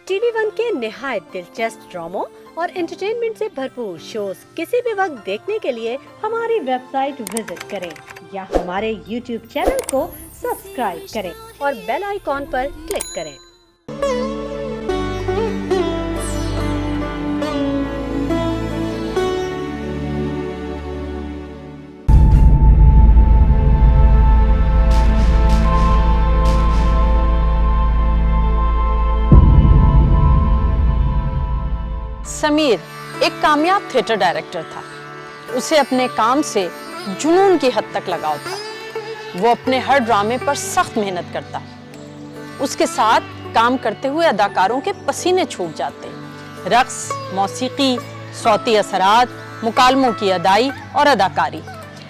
TV one के निहायत दिलचस्प ड्रामों और एंटरटेनमेंट से भरपूर शोज किसी भी वक्त देखने के लिए हमारी वेबसाइट विजिट करें या हमारे यूट्यूब चैनल को सब्सक्राइब करें और बेल आइकॉन पर क्लिक करें। समीर एक कामयाब थिएटर डायरेक्टर था। उसे अपने काम से जुनून की हद तक लगाव था। वो अपने हर ड्रामे पर सख्त मेहनत करता। उसके साथ काम करते हुए अदाकारों के पसीने छूट जाते। रक्स, मौसीकी, सौती असरात, मुकालमों की अदाई और अदाकारी,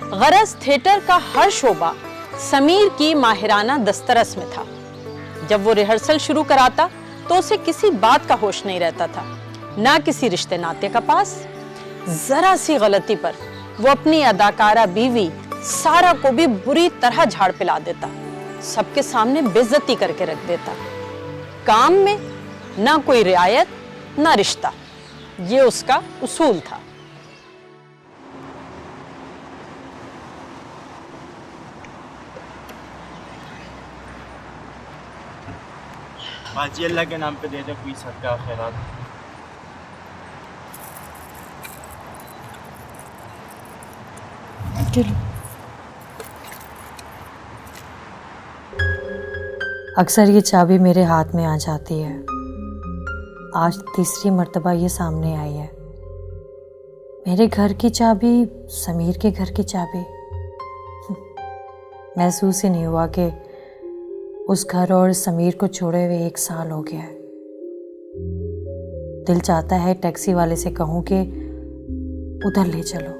गरज थिएटर का हर शोबा समीर की माहिराना दस्तरस में था। जब वो रिहर्सल शुरू कराता तो उसे किसी बात का होश नहीं रहता था, ना किसी रिश्ते नाते का पास। जरा सी गलती पर वो अपनी अदाकारा बीवी सारा को भी बुरी तरह झाड़ पिला देता, सबके सामने बेइज्जती करके रख देता। काम में ना कोई रियायत ना रिश्ता, ये उसका उसूल था। बाजी अल्लाह के नाम पे दे दे कोई सदका खैरात। अक्सर ये चाबी मेरे हाथ में आ जाती है। आज तीसरी मर्तबा ये सामने आई है। मेरे घर की चाबी, समीर के घर की चाबी। महसूस ही नहीं हुआ कि उस घर और समीर को छोड़े हुए 1 साल हो गया है। दिल चाहता है टैक्सी वाले से कहूँ कि उधर ले चलो।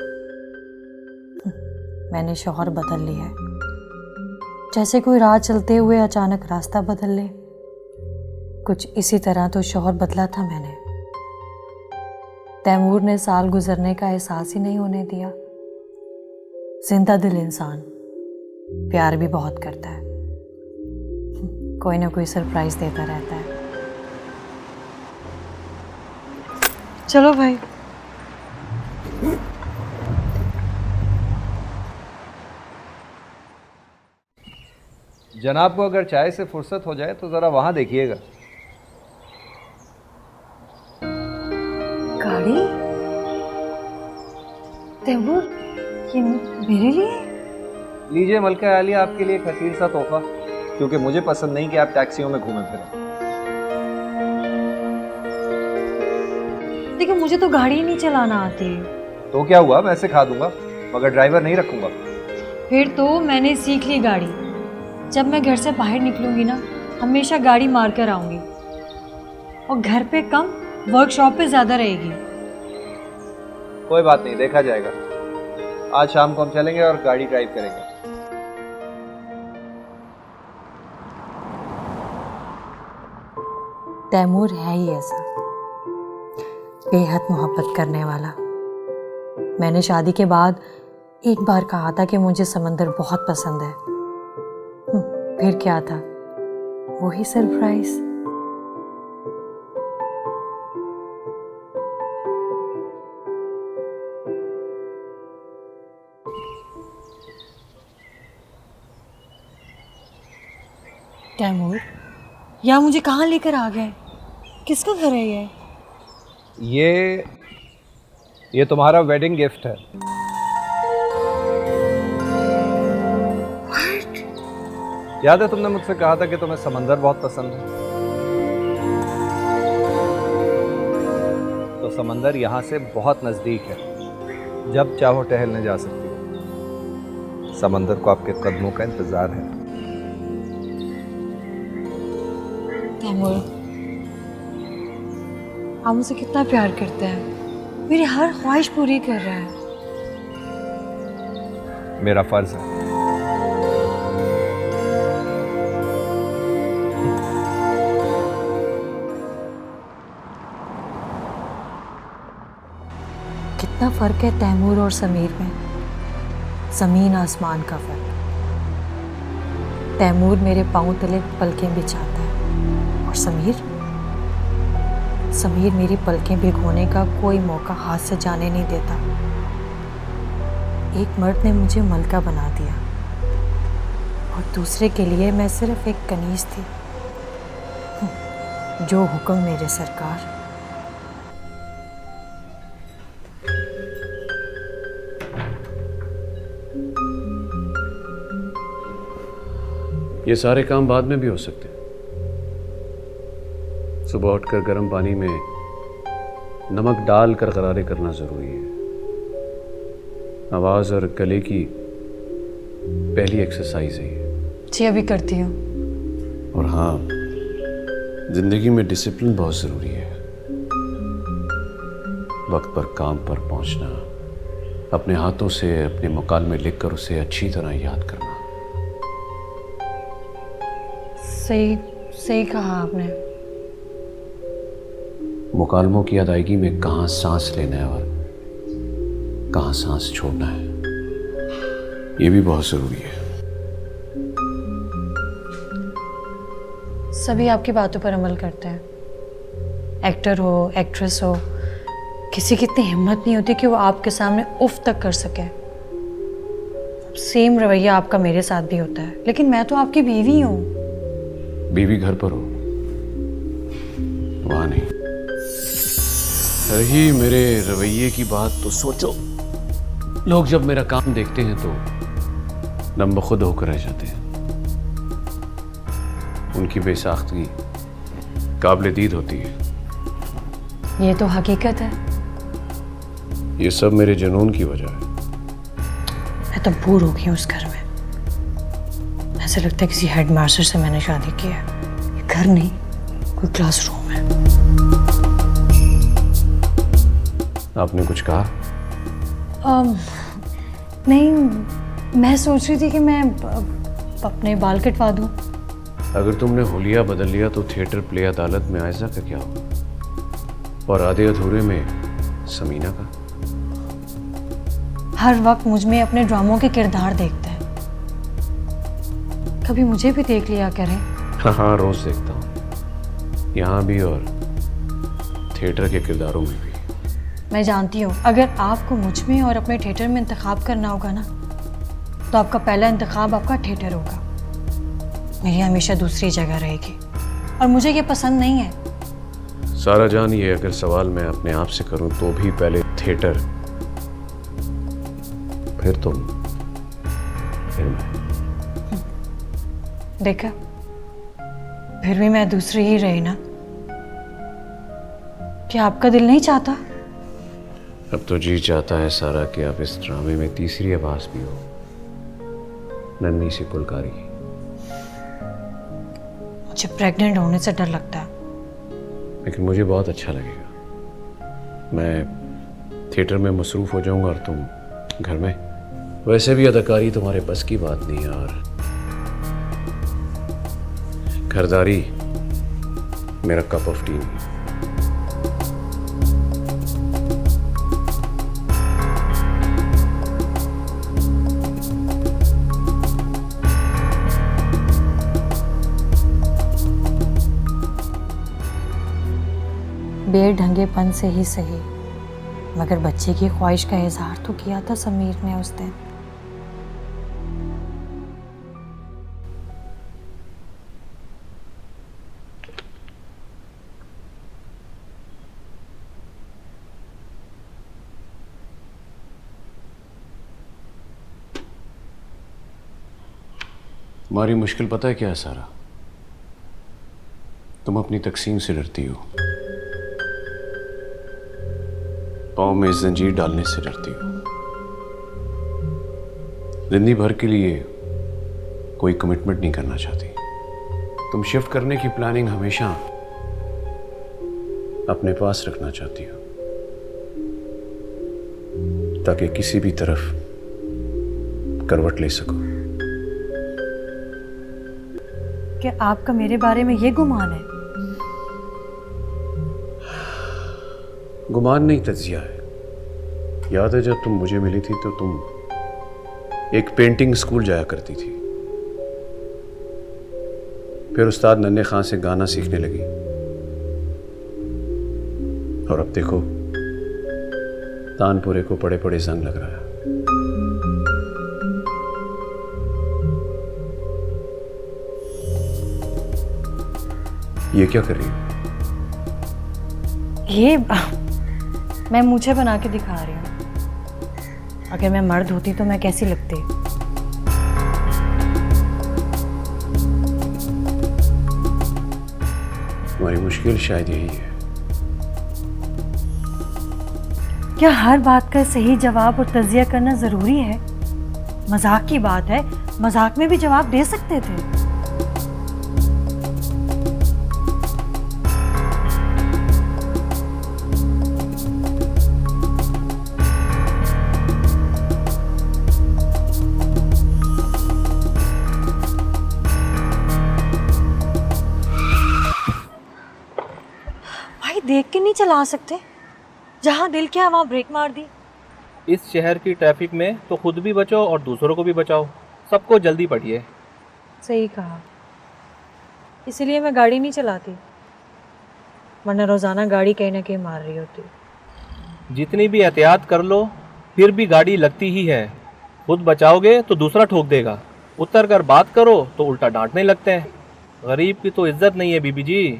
मैंने शौहर बदल लिया है, जैसे कोई राह चलते हुए अचानक रास्ता बदल ले। कुछ इसी तरह तो शौहर बदला था मैंने। तैमूर ने साल गुजरने का एहसास ही नहीं होने दिया। जिंदा दिल इंसान प्यार भी बहुत करता है, कोई ना कोई सरप्राइज देता रहता है। चलो भाई। जनाब को अगर चाय से फुर्सत हो जाए तो जरा वहां देखिएगा। गाड़ी? तैमूर, ये मेरे लिए? लीजिए मलका आलिया, आपके लिए एक हसीन सा तोहफा, क्योंकि मुझे पसंद नहीं कि आप टैक्सियों में घूमें फिरें। देखो, मुझे तो गाड़ी नहीं चलाना आती। तो क्या हुआ, मैं सिखा दूंगा, मगर ड्राइवर नहीं रखूंगा। फिर तो मैंने सीख ली गाड़ी। जब मैं घर से बाहर निकलूंगी ना, हमेशा गाड़ी मार कर आऊंगी, और घर पे कम, वर्कशॉप पे ज़्यादा रहेगी। कोई बात नहीं, देखा जाएगा। आज शाम को हम चलेंगे और गाड़ी ड्राइव करेंगे। तैमूर है ही ऐसा, बेहद मोहब्बत करने वाला। मैंने शादी के बाद एक बार कहा था कि मुझे समंदर बहुत पसंद है। फिर क्या था, वही सरप्राइज। तैमूर, या मुझे कहाँ लेकर आ गए? किसका घर है ये? ये तुम्हारा वेडिंग गिफ्ट है। याद है तुमने मुझसे कहा था कि तुम्हें समंदर बहुत पसंद है? तो समंदर यहाँ से बहुत नजदीक है, जब चाहो टहलने जा सकती हो। समंदर को आपके कदमों का इंतजार है। तैमूर, आप मुझसे कितना प्यार करते हैं, मेरी हर ख्वाहिश पूरी कर रहा है। मेरा फर्ज है। कितना फर्क है तैमूर और समीर में, जमीन आसमान का फर्क। तैमूर मेरे पांव तले पलकें बिछाता है, और समीर समीर मेरी पलकें भिगोने का कोई मौका हाथ से जाने नहीं देता। एक मर्द ने मुझे मलका बना दिया और दूसरे के लिए मैं सिर्फ एक कनीज थी। जो हुक्म मेरे सरकार। ये सारे काम बाद में भी हो सकते हैं। सुबह उठकर गर्म पानी में नमक डालकर गरारे करना ज़रूरी है। आवाज़ और गले की पहली एक्सरसाइज है ये। जी अभी करती हूँ। और हाँ, ज़िंदगी में डिसिप्लिन बहुत ज़रूरी है। वक्त पर काम पर पहुंचना, अपने हाथों से अपने मुकालमे लिखकर उसे अच्छी तरह याद करना। सही कहा आपने। मुकालमों की अदायगी में कहाँ सांस लेना है और कहाँ सांस छोड़ना है, ये भी बहुत ज़रूरी है। सभी आपकी बातों पर अमल करते हैं। एक्टर हो, एक्ट्रेस हो, किसी की इतनी हिम्मत नहीं होती कि वो आपके सामने उफ तक कर सके। सेम रवैया आपका मेरे साथ भी होता है, लेकिन मैं तो आपकी बीवी हूँ। बीवी घर पर हो, वहां नहीं। रही मेरे रवैये की बात तो सोचो, लोग जब मेरा काम देखते हैं तो नम बखुद होकर रह जाते हैं। उनकी बेसाख्तगी काबिल दीद होती है। ये तो हकीकत है। ये सब मेरे जुनून की वजह है। मैं तो बोर हो गई हूँ उस घर में। ऐसा लगता है किसी हेडमास्टर से मैंने शादी की है। ये घर नहीं, कोई क्लासरूम है। आपने कुछ कहा? नहीं, मैं सोच रही थी कि मैं अपने बाल कटवा दूं। अगर तुमने हुलिया बदल लिया तो थिएटर प्ले अदालत में आयजा का क्या होगा, और आधे अधूरे में समीना का? हर वक्त मुझ में अपने ड्रामों के किरदार देखते हैं। कभी मुझे भी देख लिया करें। हाँ, रोज देखता हूँ, यहाँ भी और थिएटर के किरदारों में भी। मैं जानती हूँ, अगर आपको मुझ में और अपने थिएटर में इंतखाब करना होगा ना, तो आपका पहला इंतखाब आपका थिएटर होगा। मेरी हमेशा दूसरी जगह रहेगी और मुझे ये पसंद नहीं है। सारा जान, ये अगर सवाल मैं अपने आप से करूं तो भी पहले थिएटर, फिर तुम, फिर मैं। देखा, फिर भी मैं दूसरी ही रही ना। क्या आपका दिल नहीं चाहता? अब तो जी चाहता है सारा कि आप इस ड्रामे में तीसरी आवाज भी हो, नन्ही सी पुलकारी। मुझे प्रेग्नेंट होने से डर लगता है। लेकिन मुझे बहुत अच्छा लगेगा। मैं थिएटर में मसरूफ हो जाऊंगा और तुम घर में। वैसे भी अदाकारी तुम्हारे बस की बात नहीं है, और घरदारी मेरा कप ऑफ टी नहीं है। बेढंगेपन से ही सही, मगर बच्चे की ख्वाहिश का इजहार तो किया था समीर ने उस दिन। तुम्हारी मुश्किल पता है क्या है सारा? तुम अपनी तकसीम से डरती हो, पाँव में जंजीर डालने से डरती हो, जिंदगी भर के लिए कोई कमिटमेंट नहीं करना चाहती। तुम शिफ्ट करने की प्लानिंग हमेशा अपने पास रखना चाहती हो, ताकि किसी भी तरफ करवट ले सको। क्या आपका मेरे बारे में ये गुमान है? गुमान नहीं, तज्जिया है। याद है जब तुम मुझे मिली थी तो तुम एक पेंटिंग स्कूल जाया करती थी, फिर उस्ताद नन्हे खां से गाना सीखने लगी। और अब देखो तानपुरे को पड़े पड़े जंग लग रहा है। ये क्या कर रही हो? ये मैं मुझे बना के दिखा रही हूँ। अगर मैं मर्द होती तो मैं कैसी लगती? तुम्हारी मुश्किल शायद यही है। क्या हर बात का सही जवाब और तज्जिया करना जरूरी है? मजाक की बात है, मजाक में भी जवाब दे सकते थे। भाई देख के नहीं चला सकते? जहां दिल किया वहां ब्रेक मार दी। इस शहर की ट्रैफिक में तो खुद भी बचो और दूसरों को भी बचाओ। सबको जल्दी पड़ी है। सही कहा, इसलिए मैं गाड़ी नहीं चलाती, वरना रोजाना गाड़ी कहीं ना कहीं मार रही होती। जितनी भी एहतियात कर लो फिर भी गाड़ी लगती ही है। खुद बचाओगे तो दूसरा ठोक देगा, उतर कर बात करो तो उल्टा डांटने लगते हैं। गरीब की तो इज्जत नहीं है बीबी जी।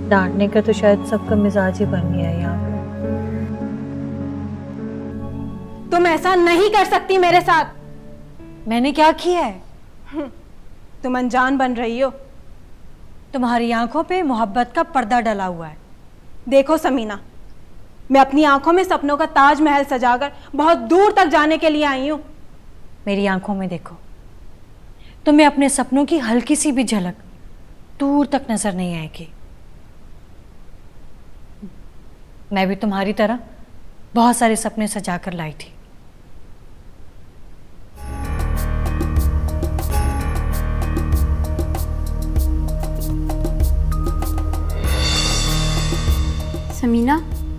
डांटने का तो शायद सबका मिजाज ही बन गया है यहाँ पे। तुम ऐसा नहीं कर सकती मेरे साथ। मैंने क्या किया है? तुम अनजान बन रही हो। तुम्हारी आंखों पे मोहब्बत का पर्दा डला हुआ है। देखो समीना, मैं अपनी आंखों में सपनों का ताजमहल सजाकर बहुत दूर तक जाने के लिए आई हूँ। मेरी आंखों में देखो, तुम्हें अपने सपनों की हल्की सी भी झलक दूर तक नजर नहीं आएगी। मैं भी तुम्हारी तरह बहुत सारे सपने सजा कर लाई थी। समीना,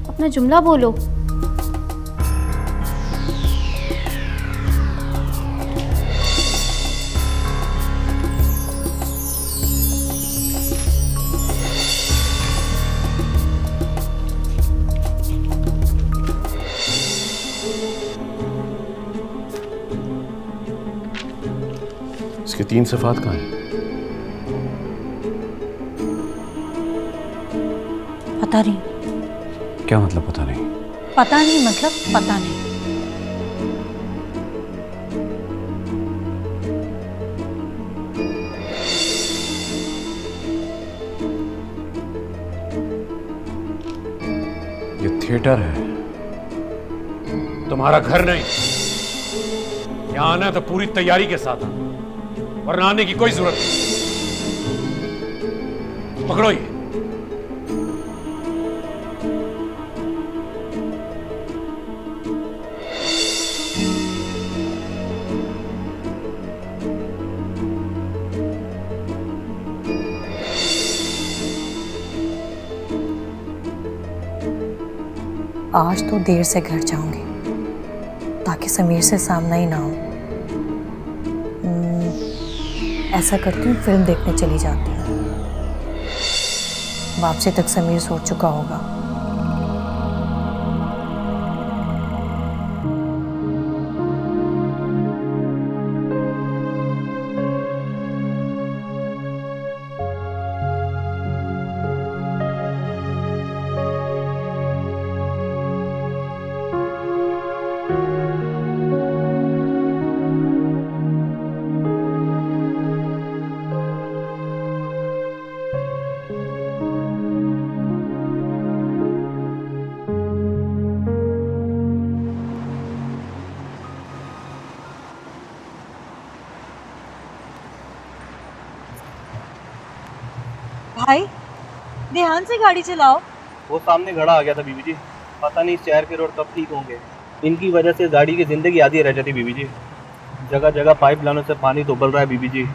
अपना जुमला बोलो। इसके 3 सफ़ात कहाँ हैं? पता नहीं। क्या मतलब पता नहीं? पता नहीं मतलब पता नहीं। ये थिएटर है, तुम्हारा घर नहीं। यहाँ आना तो पूरी तैयारी के साथ आना, वरना आने की कोई जरूरत नहीं। पकड़ो ये। आज तो देर से घर जाऊंगी ताकि समीर से सामना ही ना हो। ऐसा करती हूँ, फिल्म देखने चली जाती हूँ। वापसी तक समीर सो चुका होगा। भाई ध्यान से गाड़ी चलाओ। वो सामने घड़ा आ गया था बीबी जी। पता नहीं इस शहर के रोड कब ठीक होंगे। इनकी वजह से गाड़ी की जिंदगी आधी रह जाती बीबी जी। जगह जगह पाइप लाइनों से पानी तो उबल रहा है बीबी जी।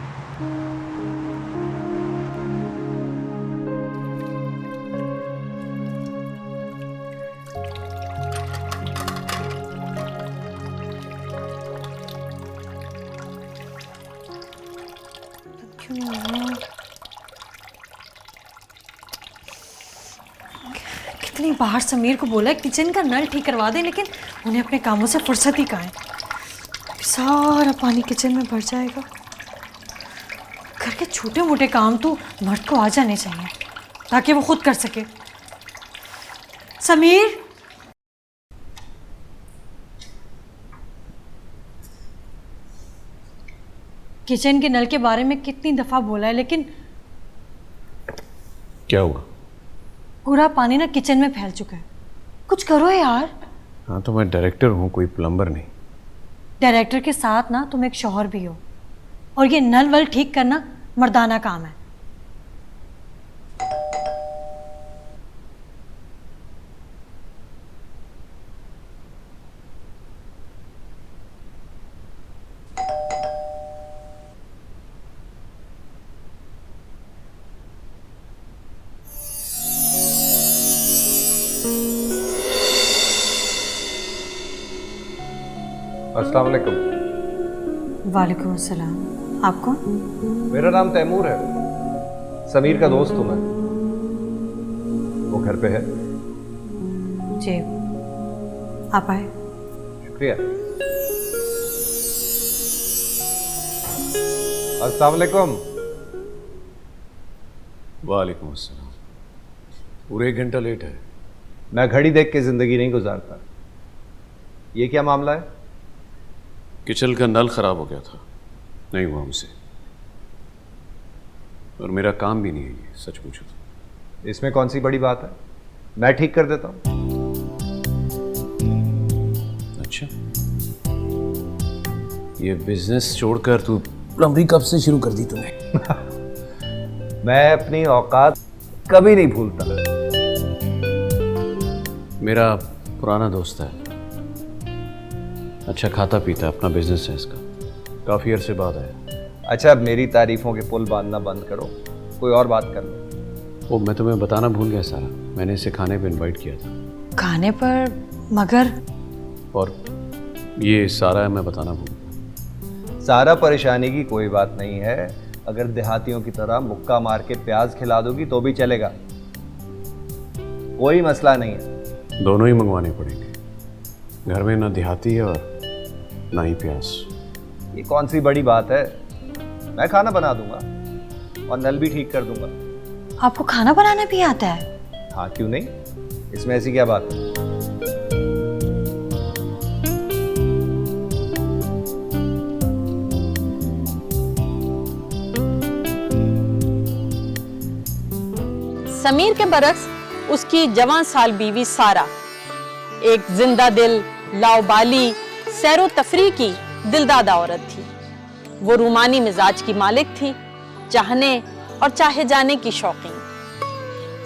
कितनी बार समीर को बोला है किचन का नल ठीक करवा दे, लेकिन उन्हें अपने कामों से फुर्सत ही कहाँ है। सारा पानी किचन में भर जाएगा। घर के छोटे मोटे काम तो मर्द को आ जाने चाहिए ताकि वो खुद कर सके। समीर, किचन के नल के बारे में कितनी दफा बोला है, लेकिन क्या हुआ? पूरा पानी ना किचन में फैल चुका है। कुछ करो यार। हाँ तो मैं डायरेक्टर हूँ, कोई प्लम्बर नहीं। डायरेक्टर के साथ ना तुम एक शौहर भी हो, और ये नल वल ठीक करना मर्दाना काम है। अस्सलाम वालेकुम। वालेकुम अस्सलाम। आप कौन? मेरा नाम तैमूर है, समीर का दोस्त हूँ मैं। वो घर पे है? जी, आप आए। शुक्रिया। अस्सलाम वालेकुम। वालेकुम अस्सलाम। पूरे 1 घंटा लेट है। मैं घड़ी देख के ज़िंदगी नहीं गुजारता। ये क्या मामला है? किचन का नल खराब हो गया था, नहीं हुआ हमसे, और मेरा काम भी नहीं है ये, सच पूछो तो। इसमें कौन सी बड़ी बात है, मैं ठीक कर देता हूँ। अच्छा, ये बिजनेस छोड़कर तू प्लम्बरिंग कब से शुरू कर दी तूने? मैं अपनी औकात कभी नहीं भूलता। मेरा पुराना दोस्त है, अच्छा खाता पीता है, अपना बिजनेस है इसका, काफ़ी अरसे बाद आया। अच्छा, अब मेरी तारीफों के पुल बांधना बंद करो, कोई और बात कर लो। वो मैं तुम्हें बताना भूल गया सारा, मैंने इसे खाने पे इनवाइट किया था। खाने पर? मगर और ये सारा है, मैं बताना भूल गया। सारा परेशानी की कोई बात नहीं है, अगर देहातियों की तरह मुक्का मार के प्याज खिला दोगी तो भी चलेगा, कोई मसला नहीं है। दोनों ही मंगवाने पड़ेंगे, घर में ना देहाती है और ना ही प्याज। ये कौन सी बड़ी बात है, मैं खाना बना दूंगा और नल भी ठीक कर दूंगा। आपको खाना बनाना भी आता है? हाँ, क्यों नहीं, इसमें ऐसी क्या बात है। समीर के बरक्स उसकी जवान साल बीवी सारा एक जिंदा दिल, लाउबाली, सैरो तफरी की दिलदादा औरत थी। वो रूमानी मिजाज की मालिक थी, चाहने और चाहे जाने की शौकीन।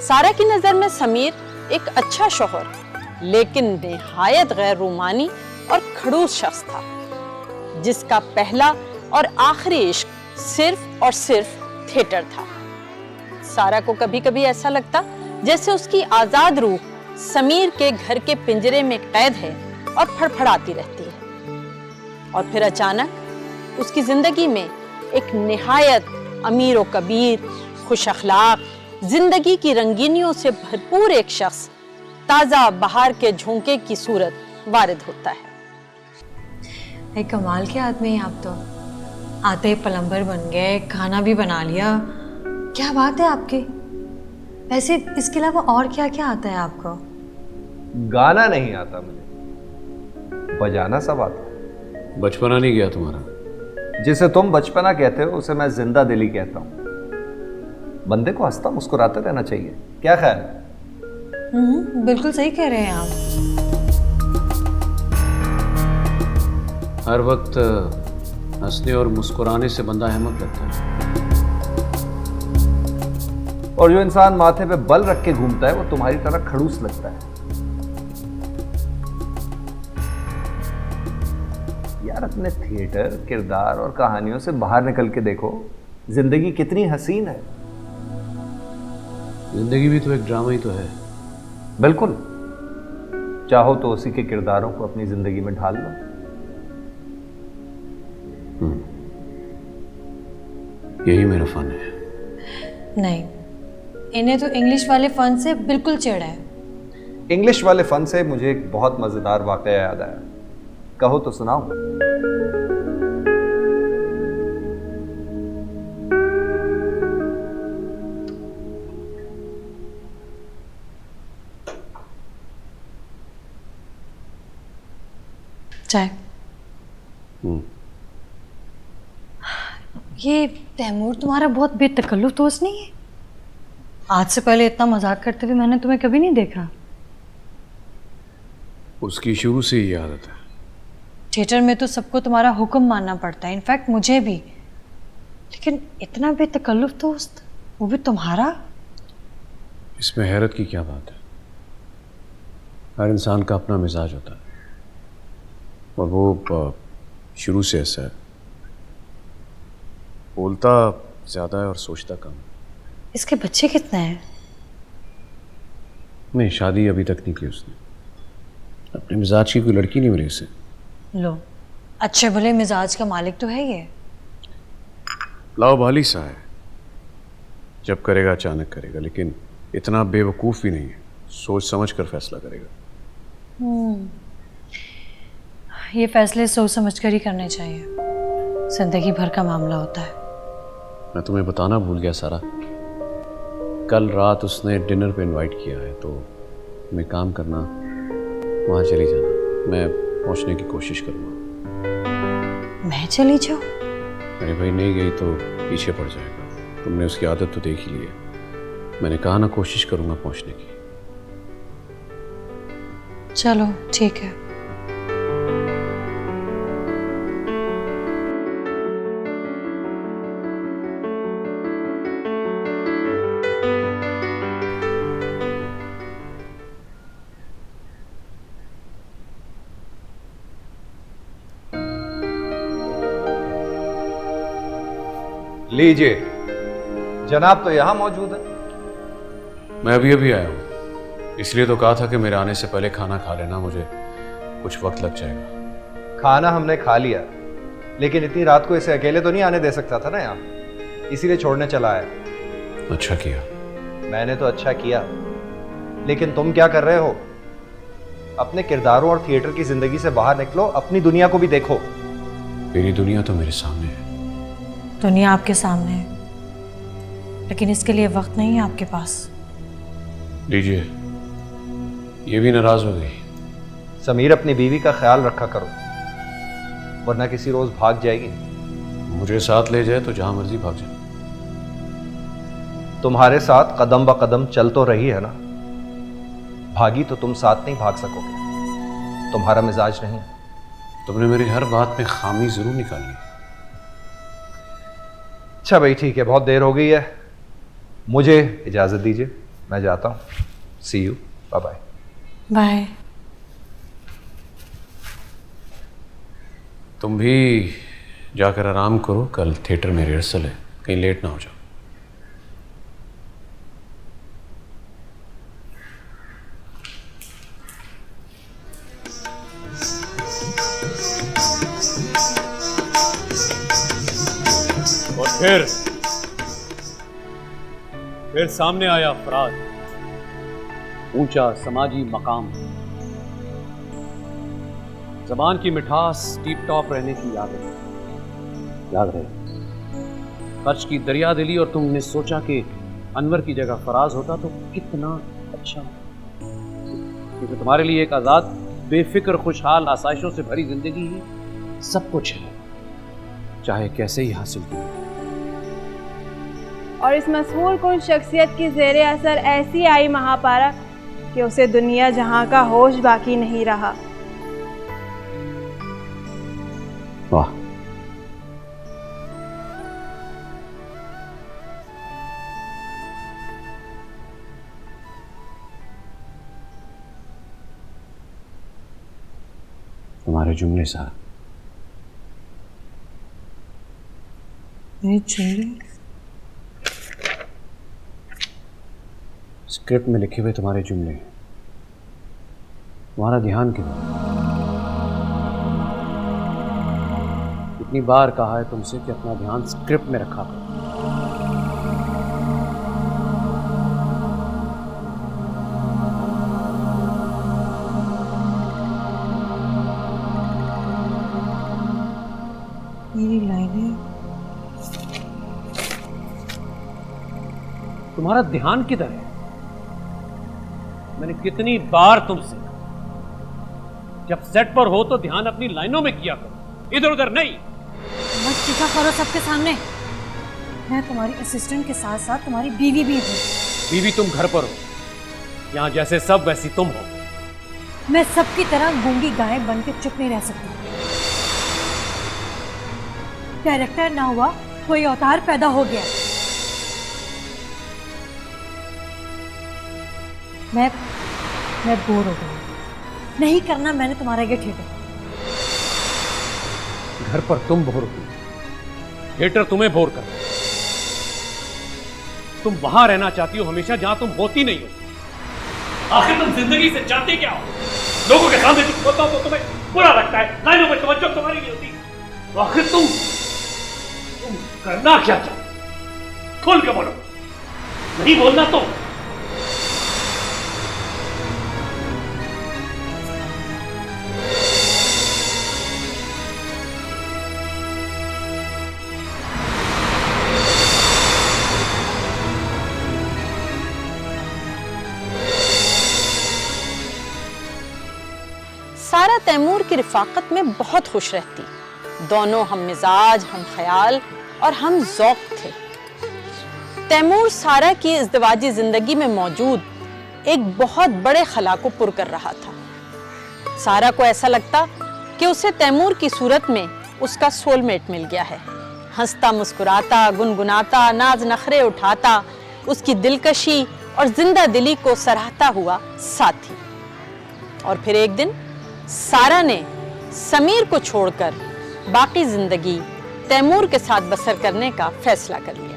सारा की नज़र में समीर एक अच्छा शौहर, लेकिन निहायत गैर रूमानी और खड़ूस शख्स था, जिसका पहला और आखिरी इश्क सिर्फ और सिर्फ थिएटर था। सारा को कभी कभी ऐसा लगता जैसे उसकी आजाद रूह समीर के घर के पिंजरे में कैद है और फड़फड़ाती रहती है। और फिर अचानक उसकी जिंदगी में एक निहायत अमीर व कबीर, खुश अखलाक, जिंदगी की रंगीनियों से भरपूर एक शख्स ताज़ा बहार के झोंके की सूरत वारिद होता है। एक कमाल के आदमी हैं आप तो। आते ही प्लम्बर बन गए, खाना भी बना लिया, क्या बात है आपकी। वैसे इसके अलावा और क्या क्या आता है आपको? गाना नहीं आता मुझे, बजाना सब आता है। बचपना नहीं गया तुम्हारा? जिसे तुम बचपना कहते हो उसे मैं जिंदा दिली कहता हूँ। बंदे को हंसता मुस्कुराते रहना चाहिए, क्या ख्याल है? बिल्कुल सही कह रहे हैं आप। हर वक्त हंसने और मुस्कुराने से बंदा अहमक लगता है, और जो इंसान माथे पे बल रख के घूमता है वो तुम्हारी तरह खड़ूस लगता है। यार, अपने थिएटर, किरदार और कहानियों से बाहर निकल के देखो, जिंदगी कितनी हसीन है। जिंदगी भी तो एक ड्रामा ही तो है। बिल्कुल, चाहो तो उसी के किरदारों को अपनी जिंदगी में ढाल लो। यही मेरा फन है। नहीं, इन्हें तो इंग्लिश वाले फन से बिल्कुल चिढ़ है। इंग्लिश वाले फन से मुझे एक बहुत मजेदार वाकया याद आया, कहो तो सुनाऊं? चाय। ये तैमूर तुम्हारा बहुत बेतकल्लुफ दोस्त नहीं है? आज से पहले इतना मजाक करते हुए मैंने तुम्हें कभी नहीं देखा। उसकी शुरू से ही आदत है। थिएटर में तो सबको तुम्हारा हुक्म मानना पड़ता है, इनफैक्ट मुझे भी, लेकिन इतना बेतकल्लुफ दोस्त, वो भी तुम्हारा। इसमें हैरत की क्या बात है? हर इंसान का अपना मिजाज होता है और वो शुरू से ऐसा है। बोलता ज़्यादा है और सोचता कम। इसके बच्चे कितने हैं? नहीं, शादी अभी तक नहीं की उसने। अपने मिजाज की कोई लड़की नहीं मिली उसे। लो, अच्छे भले मिजाज का मालिक तो है ये। लाओबाली सा है, जब करेगा अचानक करेगा, लेकिन इतना बेवकूफ़ भी नहीं है, सोच समझ कर फैसला करेगा। ये फैसले सोच समझ कर ही करने चाहिए, जिंदगी भर का मामला होता है। मैं तुम्हें बताना भूल गया सारा, कल रात उसने डिनर पे इनवाइट किया है, तो तुम्हें काम करना, वहाँ चली जाना, मैं पहुँचने की कोशिश करूँगा। मैं चली जाऊँ? अरे भाई, नहीं गई तो पीछे पड़ जाएगा। तुमने उसकी आदत तो देख ही ली है। मैंने कहा ना, कोशिश करूँगा पहुँचने की। चलो ठीक है। लीजिए, जनाब तो यहां मौजूद है। मैं अभी अभी आया हूँ, इसलिए तो कहा था कि मेरे आने से पहले खाना खा लेना, मुझे कुछ वक्त लग जाएगा। खाना हमने खा लिया, लेकिन इतनी रात को इसे अकेले तो नहीं आने दे सकता था ना यहाँ, इसीलिए छोड़ने चला आया। अच्छा किया। मैंने तो अच्छा किया, लेकिन तुम क्या कर रहे हो? अपने किरदारों और थिएटर की जिंदगी से बाहर निकलो, अपनी दुनिया को भी देखो। मेरी दुनिया तो मेरे सामने है। दुनिया आपके सामने है, लेकिन इसके लिए वक्त नहीं है आपके पास। लीजिए, ये भी नाराज हो गई। समीर, अपनी बीवी का ख्याल रखा करो, वरना किसी रोज भाग जाएगी। मुझे साथ ले जाए तो जहां मर्जी भाग जाए। तुम्हारे साथ कदम ब कदम चल तो रही है ना, भागी तो तुम साथ नहीं भाग सकोगे, तुम्हारा मिजाज नहीं। तुमने मेरी हर बात में खामी जरूर निकाली। अच्छा भाई, ठीक है, बहुत देर हो गई है, मुझे इजाजत दीजिए, मैं जाता हूँ। सी यू, बाय बाय। बाय। तुम भी जाकर आराम करो, कल थिएटर में रिहर्सल है, कहीं लेट ना हो जाओ। और फिर सामने आया फराज, ऊंचा समाजी मकाम, जबान की मिठास टीप टॉप रहने की याद रहे, खर्च की दरिया दिली, और तुमने सोचा कि अनवर की जगह फराज होता तो कितना अच्छा, क्योंकि तुम्हारे लिए एक आज़ाद, बेफिक्र, खुशहाल, आसाइशों से भरी जिंदगी ही सब कुछ है, चाहे कैसे ही हासिल की। और इस मशहूर कुन शख्सियत की ज़ेरे असर ऐसी आई महापारा कि उसे दुनिया जहां का होश बाकी नहीं रहा। वाह, तुम्हारे जुमले साहब, मेरे जुमले? स्क्रिप्ट में लिखे हुए तुम्हारे जुमले, तुम्हारा ध्यान क्यों? कितनी बार कहा है तुमसे कि अपना ध्यान स्क्रिप्ट में रखा करो। तुम्हारा ध्यान किधर है? मैंने कितनी बार तुमसे, जब सेट पर हो तो ध्यान अपनी लाइनों में किया करो, इधर उधर नहीं। मत चिका करो सबके सामने। मैं तुम्हारी असिस्टेंट के साथ साथ तुम्हारी बीवी भी हूँ। बीवी तुम घर पर हो, यहां जैसे सब वैसी तुम हो। मैं सबकी तरह गूंगी गाय बन के चुप नहीं रह सकती। डायरेक्टर ना हुआ, कोई अवतार पैदा हो गया। मैं बोर हो गई। नहीं करना मैंने तुम्हारा ये थिएटर। घर पर तुम बोर होती, थिएटर तुम्हें बोर कर। तुम वहां रहना चाहती हो हमेशा जहां तुम होती नहीं हो। आखिर तुम जिंदगी से चाहती क्या हो? लोगों के सामने तुम होता हो तो तुम्हें बुरा लगता है, लाइनों में तवज्जो तुम्हारी नहीं होती। तो आखिर तुम करना क्या चाहते? खोल के बोलो। नहीं बोलना तो सारा तैमूर की रिफाकत में बहुत खुश रहती। दोनों हम मिजाज, हम ख्याल और हम ज़ौक़ थे। तैमूर सारा की इज़्दिवाजी ज़िंदगी में मौजूद एक बहुत बड़े खला को पुर कर रहा था। सारा को ऐसा लगता कि उसे तैमूर की सूरत में उसका सोलमेट मिल गया है। हंसता मुस्कुराता, गुनगुनाता, नाज नखरे उठाता, उसकी दिलकशी और जिंदा दिली को सराहता हुआ साथी। और फिर एक दिन सारा ने समीर को छोड़कर बाकी जिंदगी तैमूर के साथ बसर करने का फैसला कर लिया।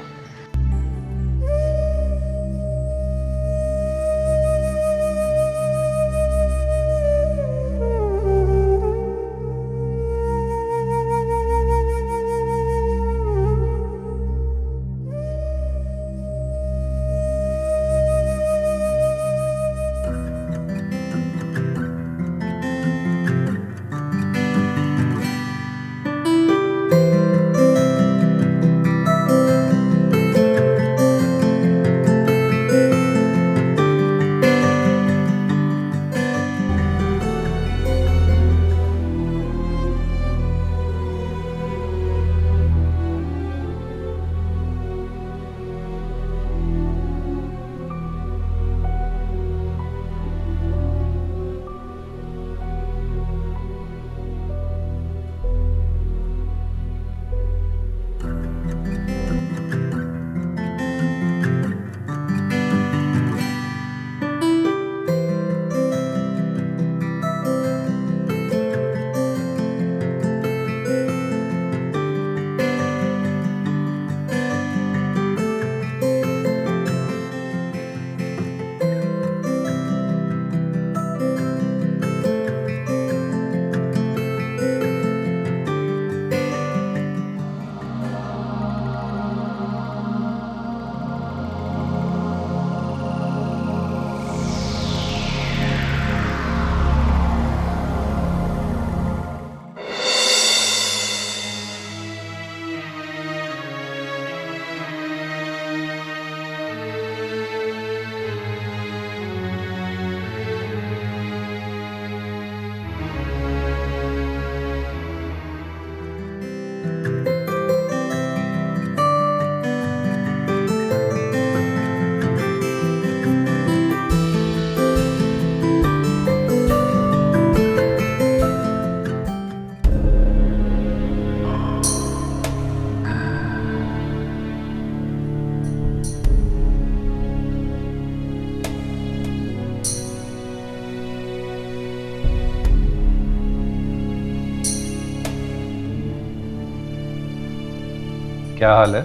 क्या हाल है?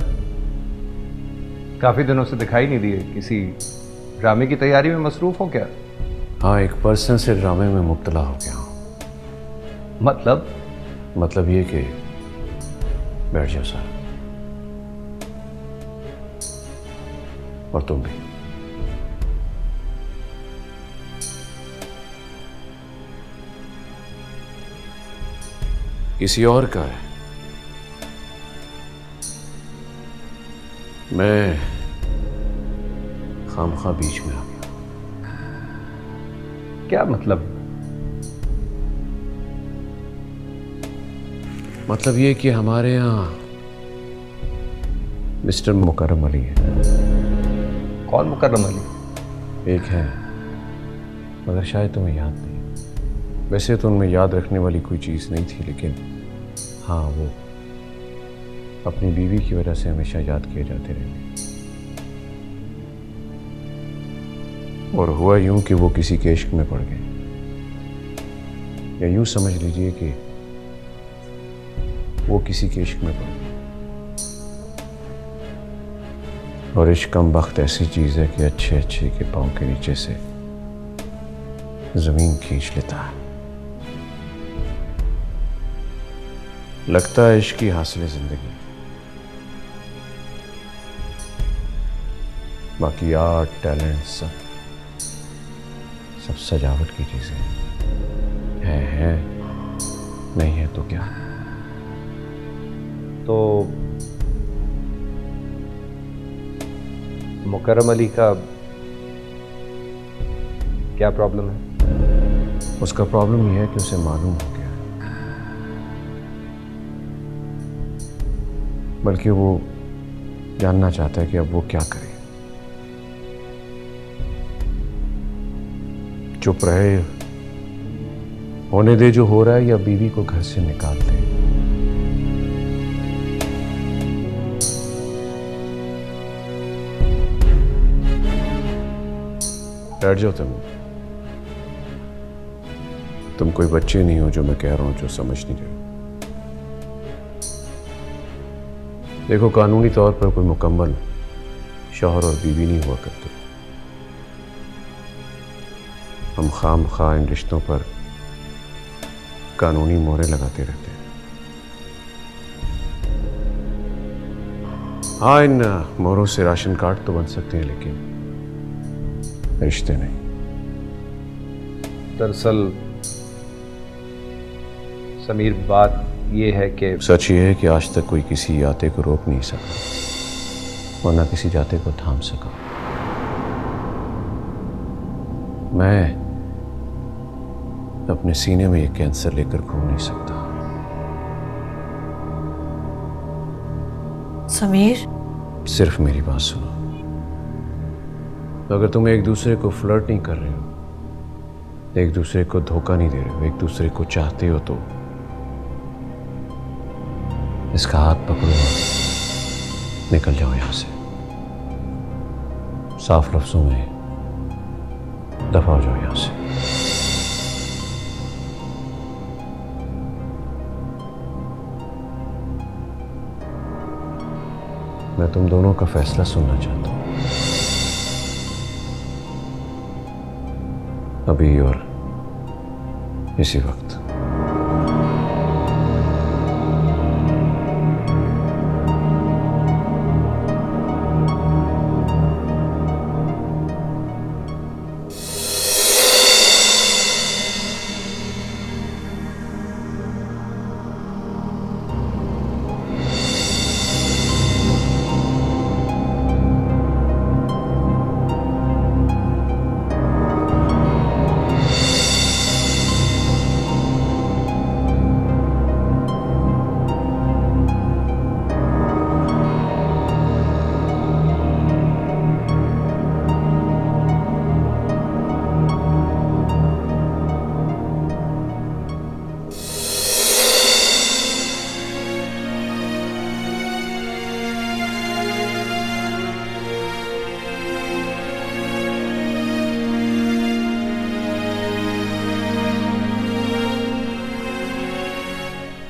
काफी दिनों से दिखाई नहीं दिए। किसी ड्रामे की तैयारी में मसरूफ हो क्या? हाँ, एक पर्सन से ड्रामे में मुब्तला हो गया हूँ। मतलब ये कि बैठ जाओ सर, और तुम भी। किसी और का है। खामखा बीच में आ गया। क्या मतलब? मतलब ये कि हमारे यहाँ मिस्टर मुकर्रम अली है। कौन मुकर्रम अली? एक है, मगर शायद तुम्हें याद नहीं। वैसे तो उनमें याद रखने वाली कोई चीज़ नहीं थी, लेकिन हाँ, वो अपनी बीवी की वजह से हमेशा याद किए जाते रहे। और हुआ यूं कि वो किसी के इश्क में पड़ गए, या यूं समझ लीजिए कि वो किसी के इश्क में पड़ गए। और इश्क कम वक्त ऐसी चीज़ है कि अच्छे अच्छे के पाँव के नीचे से ज़मीन खींच लेता है। लगता है इश्क की हासिल ज़िंदगी। बाकी आर्ट, टैलेंट सब सजावट की चीज़ें हैं। नहीं है तो क्या? तो मुकर्रम अली का क्या प्रॉब्लम है? उसका प्रॉब्लम यह है कि उसे मालूम हो गया, बल्कि वो जानना चाहता है कि अब वो क्या करे। चुप रहे, होने दे जो हो रहा है, या बीवी को घर से निकाल दे। बैठ जाओ तुम कोई बच्चे नहीं हो जो मैं कह रहा हूं जो समझ नहीं रहे। देखो, कानूनी तौर पर कोई मुकम्मल शौहर और बीवी नहीं हुआ करते। हम खामखा इन रिश्तों पर कानूनी मोहरें लगाते रहते हैं। हाँ, इन मोहरों से राशन कार्ड तो बन सकते हैं, लेकिन रिश्ते नहीं। दरअसल समीर, बात ये है कि सच ये है कि आज तक कोई किसी याते को रोक नहीं सका और ना किसी जाते को थाम सका। मैं अपने सीने में ये कैंसर लेकर घूम नहीं सकता। समीर, सिर्फ मेरी बात सुनो। अगर तुम एक दूसरे को फ्लर्ट नहीं कर रहे हो, एक दूसरे को धोखा नहीं दे रहे हो, एक दूसरे को चाहते हो, तो इसका हाथ पकड़ो और निकल जाओ यहां से। साफ लफ्जों में दफा हो जाओ यहां से। मैं तुम दोनों का फैसला सुनना चाहता हूं, अभी और इसी वक्त।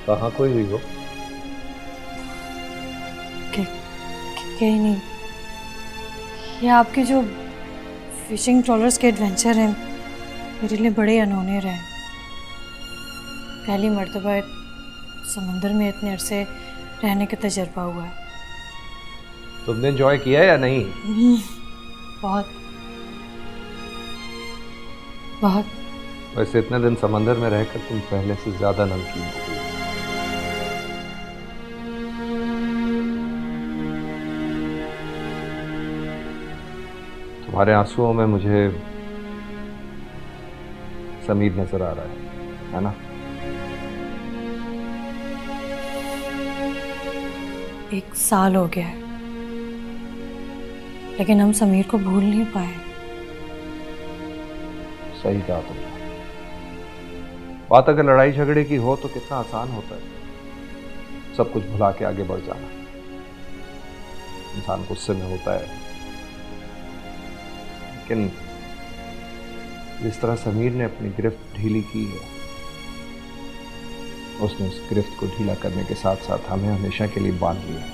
कहाँ कोई हुई हो? कहीं नहीं। ये आपके जो फिशिंग ट्रॉलर्स के एडवेंचर हैं मेरे लिए बड़े अनहोने रहे। पहली मर्तबा समंदर में इतने अरसे रहने का तजर्बा हुआ है। तुमने एंजॉय किया या नहीं? बहुत बहुत। वैसे इतने दिन समंदर में रहकर तुम पहले से ज्यादा नमकीन हो गई। तुम्हारे आंसुओं में मुझे समीर नजर आ रहा है ना? 1 साल हो गया है, लेकिन हम समीर को भूल नहीं पाए। सही कहा तुमने। बात अगर लड़ाई झगड़े की हो तो कितना आसान होता है सब कुछ भुला के आगे बढ़ जाना। इंसान गुस्से में होता है, लेकिन जिस तरह समीर ने अपनी गिरफ्त ढीली की है, उसने उस गिरफ्त को ढीला करने के साथ साथ हमें हमेशा के लिए बांध लिया।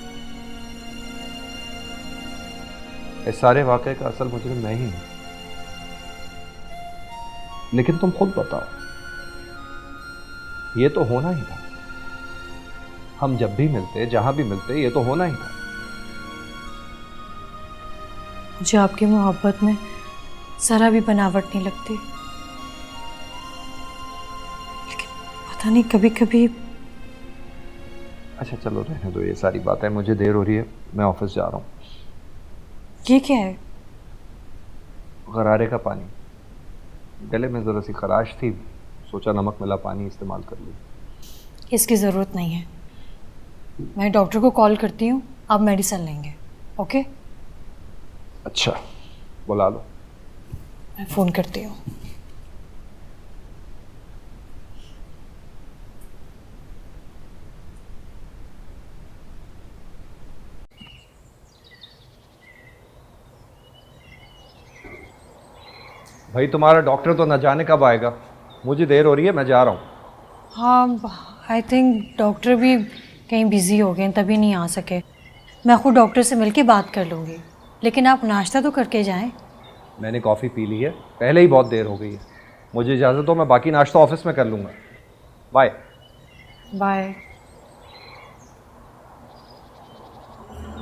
इस सारे वाकये का असल मुजरिम मैं ही हूं। लेकिन तुम खुद बताओ, ये तो होना ही था। हम जब भी मिलते, जहां भी मिलते, ये तो होना ही था। मुझे आपकी मोहब्बत में जरा भी बनावट नहीं लगती, लेकिन पता नहीं कभी कभी। अच्छा चलो रहने दो ये सारी बातें, मुझे देर हो रही है, मैं ऑफिस जा रहा हूँ। ये क्या है? गरारे का पानी, गले में ज़रा सी खराश थी, सोचा नमक मिला पानी इस्तेमाल कर लूँ। इसकी ज़रूरत नहीं है, मैं डॉक्टर को कॉल करती हूँ, आप मेडिसिन लेंगे। ओके? अच्छा बुला लो। मैं फ़ोन करती हूँ। भाई तुम्हारा डॉक्टर तो न जाने कब आएगा, मुझे देर हो रही है, मैं जा रहा हूँ। हाँ, आई थिंक डॉक्टर भी कहीं बिज़ी हो गए तभी नहीं आ सके। मैं खुद डॉक्टर से मिलके बात कर लूँगी, लेकिन आप नाश्ता तो करके जाएं। मैंने कॉफ़ी पी ली है, पहले ही बहुत देर हो गई है। मुझे इजाज़त दो, मैं बाकी नाश्ता ऑफिस में कर लूँगा। Bye bye.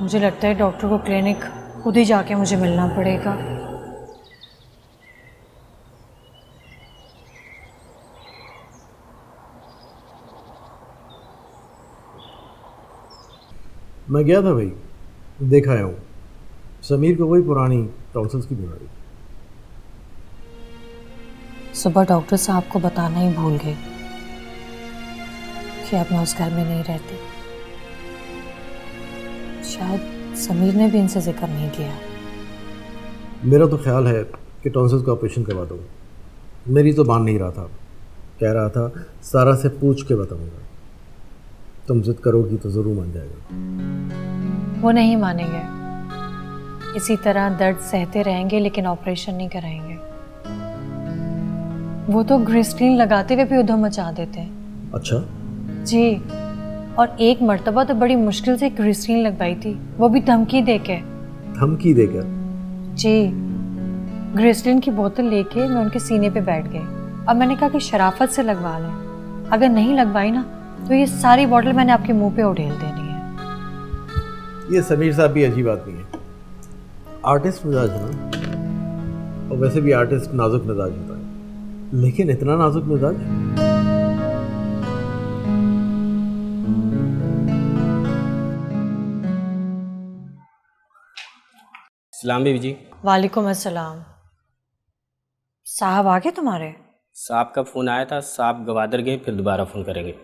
मुझे लगता है डॉक्टर को क्लिनिक खुद ही जाके मुझे मिलना पड़ेगा। मैं गया था भाई, देखा आया हूँ। समीर को वही पुरानी टॉन्सिल्स की बीमारी। सुबह डॉक्टर साहब को बताना ही भूल गए कि अब मैं उस घर में नहीं रहती। शायद समीर ने भी इनसे जिक्र नहीं किया। मेरा तो ख्याल है कि टॉन्सिल्स का ऑपरेशन करवा दूँ। मेरी तो मान नहीं रहा था, कह रहा था सारा से पूछ के बताऊँगा। तुम जिद करोगी तो ज़रूर मान जाएगा। वो नहीं मानेंगे, इसी तरह दर्द सहते रहेंगे लेकिन ऑपरेशन नहीं कराएंगे। वो तो ग्लिसरीन लगाते हुए भी उधम मचा देते हैं। अच्छा जी, और एक मर्तबा तो बड़ी मुश्किल से ग्लिसरीन लगवाई थी, वो भी धमकी देके। धमकी देकर? जी, ग्लिसरीन की बोतल लेके मैं उनके सीने पे बैठ गई। अब मैंने कहा कि शराफत से लगवा लें, अगर नहीं लगवाई ना तो ये सारी बोतल मैंने आपके मुंह पे उड़ेल देनी है। ये समीर साहब भी अजीब आदमी है, आर्टिस्ट मिजाज है ना, और वैसे भी आर्टिस्ट नाजुक मिजाज होता है, लेकिन इतना नाजुक मिजाज। सलाम बीवी जी। वालेकुम अस्सलाम। साहब आ गए तुम्हारे? साहब का फ़ोन आया था, साहब गवादर गए, फिर दोबारा फ़ोन करेंगे।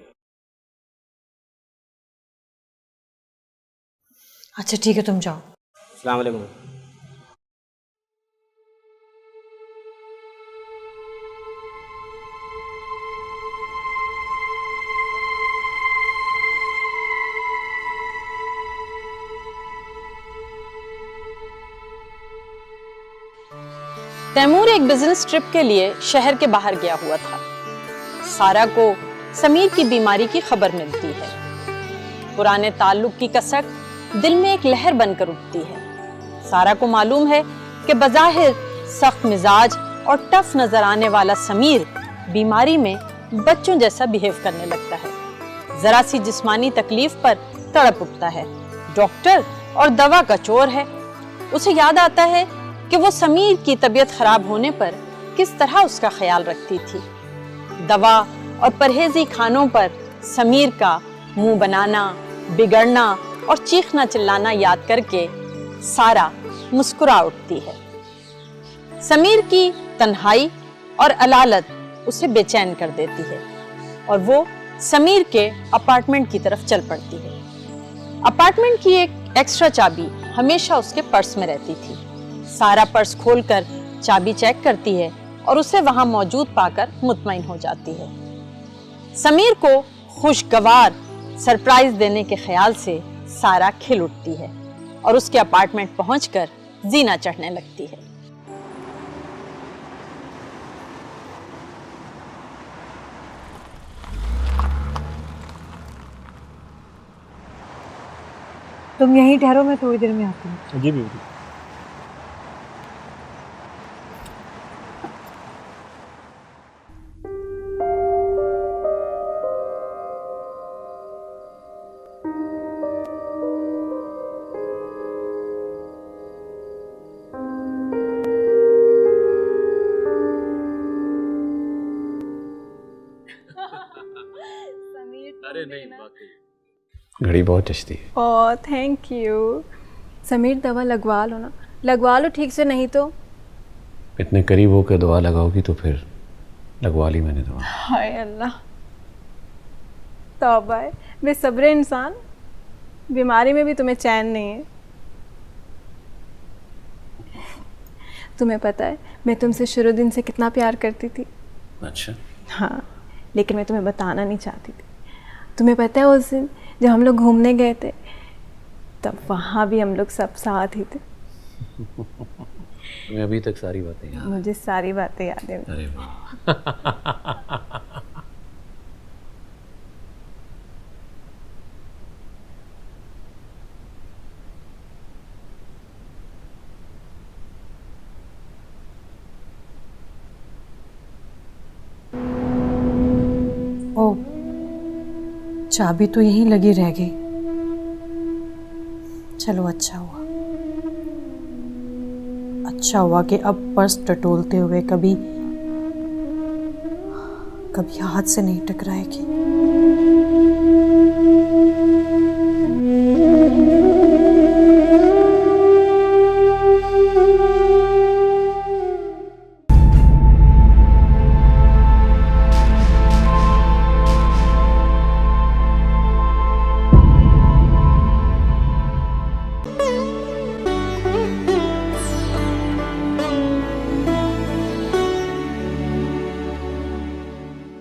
अच्छा ठीक है, तुम जाओ। अस्सलाम वालेकुम। तैमूर एक बिजनेस ट्रिप के लिए शहर के बाहर गया हुआ था। सारा को समीर की बीमारी की खबर मिलती है। पुराने ताल्लुक की कसक दिल में एक लहर बनकर उठती है। सारा को मालूम है कि बज़ाहिर सख्त मिजाज और टफ नजर आने वाला समीर बीमारी में बच्चों जैसा बिहेव करने लगता है। जरा सी जिस्मानी तकलीफ पर तड़प उठता है। डॉक्टर और दवा का चोर है। उसे याद आता है कि वो समीर की तबीयत खराब होने पर किस तरह उसका ख्याल रखती थी। दवा और परहेजी खानों पर समीर का मुंह बनाना, बिगड़ना और चीखना चिल्लाना याद करके सारा मुस्कुरा उठती है। समीर की तन्हाई और अलालत उसे बेचैन कर देती है और वो समीर के अपार्टमेंट की तरफ चल पड़ती है। अपार्टमेंट की एक एक्स्ट्रा चाबी हमेशा उसके पर्स में रहती थी। सारा पर्स खोलकर चाबी चेक करती है और उसे वहां मौजूद पाकर मुतमईन हो जाती है। समीर को खुशगवार सरप्राइज देने के ख्याल से सारा खिल उठती है और उसके अपार्टमेंट पहुंचकर जीना चढ़ने लगती है। तुम यहीं ठहरो, मैं थोड़ी देर में आती हूँ। जी बीबी। अरे नहीं, घड़ी बहुत जचती है। Oh thank you. समीर दवा लगवा लो ना, लगवा लो ठीक से, नहीं तो। इतने करीब होकर दवा लगाओगी तो फिर लगवा ली मैंने दवा। हाय अल्लाह, तौबा है, बेसब्र इंसान। बीमारी में भी तुम्हें चैन नहीं है। तुम्हें पता है मैं तुमसे शुरू दिन से कितना प्यार करती थी। अच्छा। हाँ, लेकिन मैं तुम्हें बताना नहीं चाहती थी। तुम्हें पता है उस दिन जब हम लोग घूमने गए थे, तब वहाँ भी हम लोग सब साथ ही थे। तुम्हें अभी तक सारी बातें याद? मुझे सारी बातें याद है। अरे वाह। ओ, चाबी तो यहीं लगी रह गई। चलो अच्छा हुआ कि अब पर्स टटोलते हुए कभी हाथ से नहीं टकराएगी।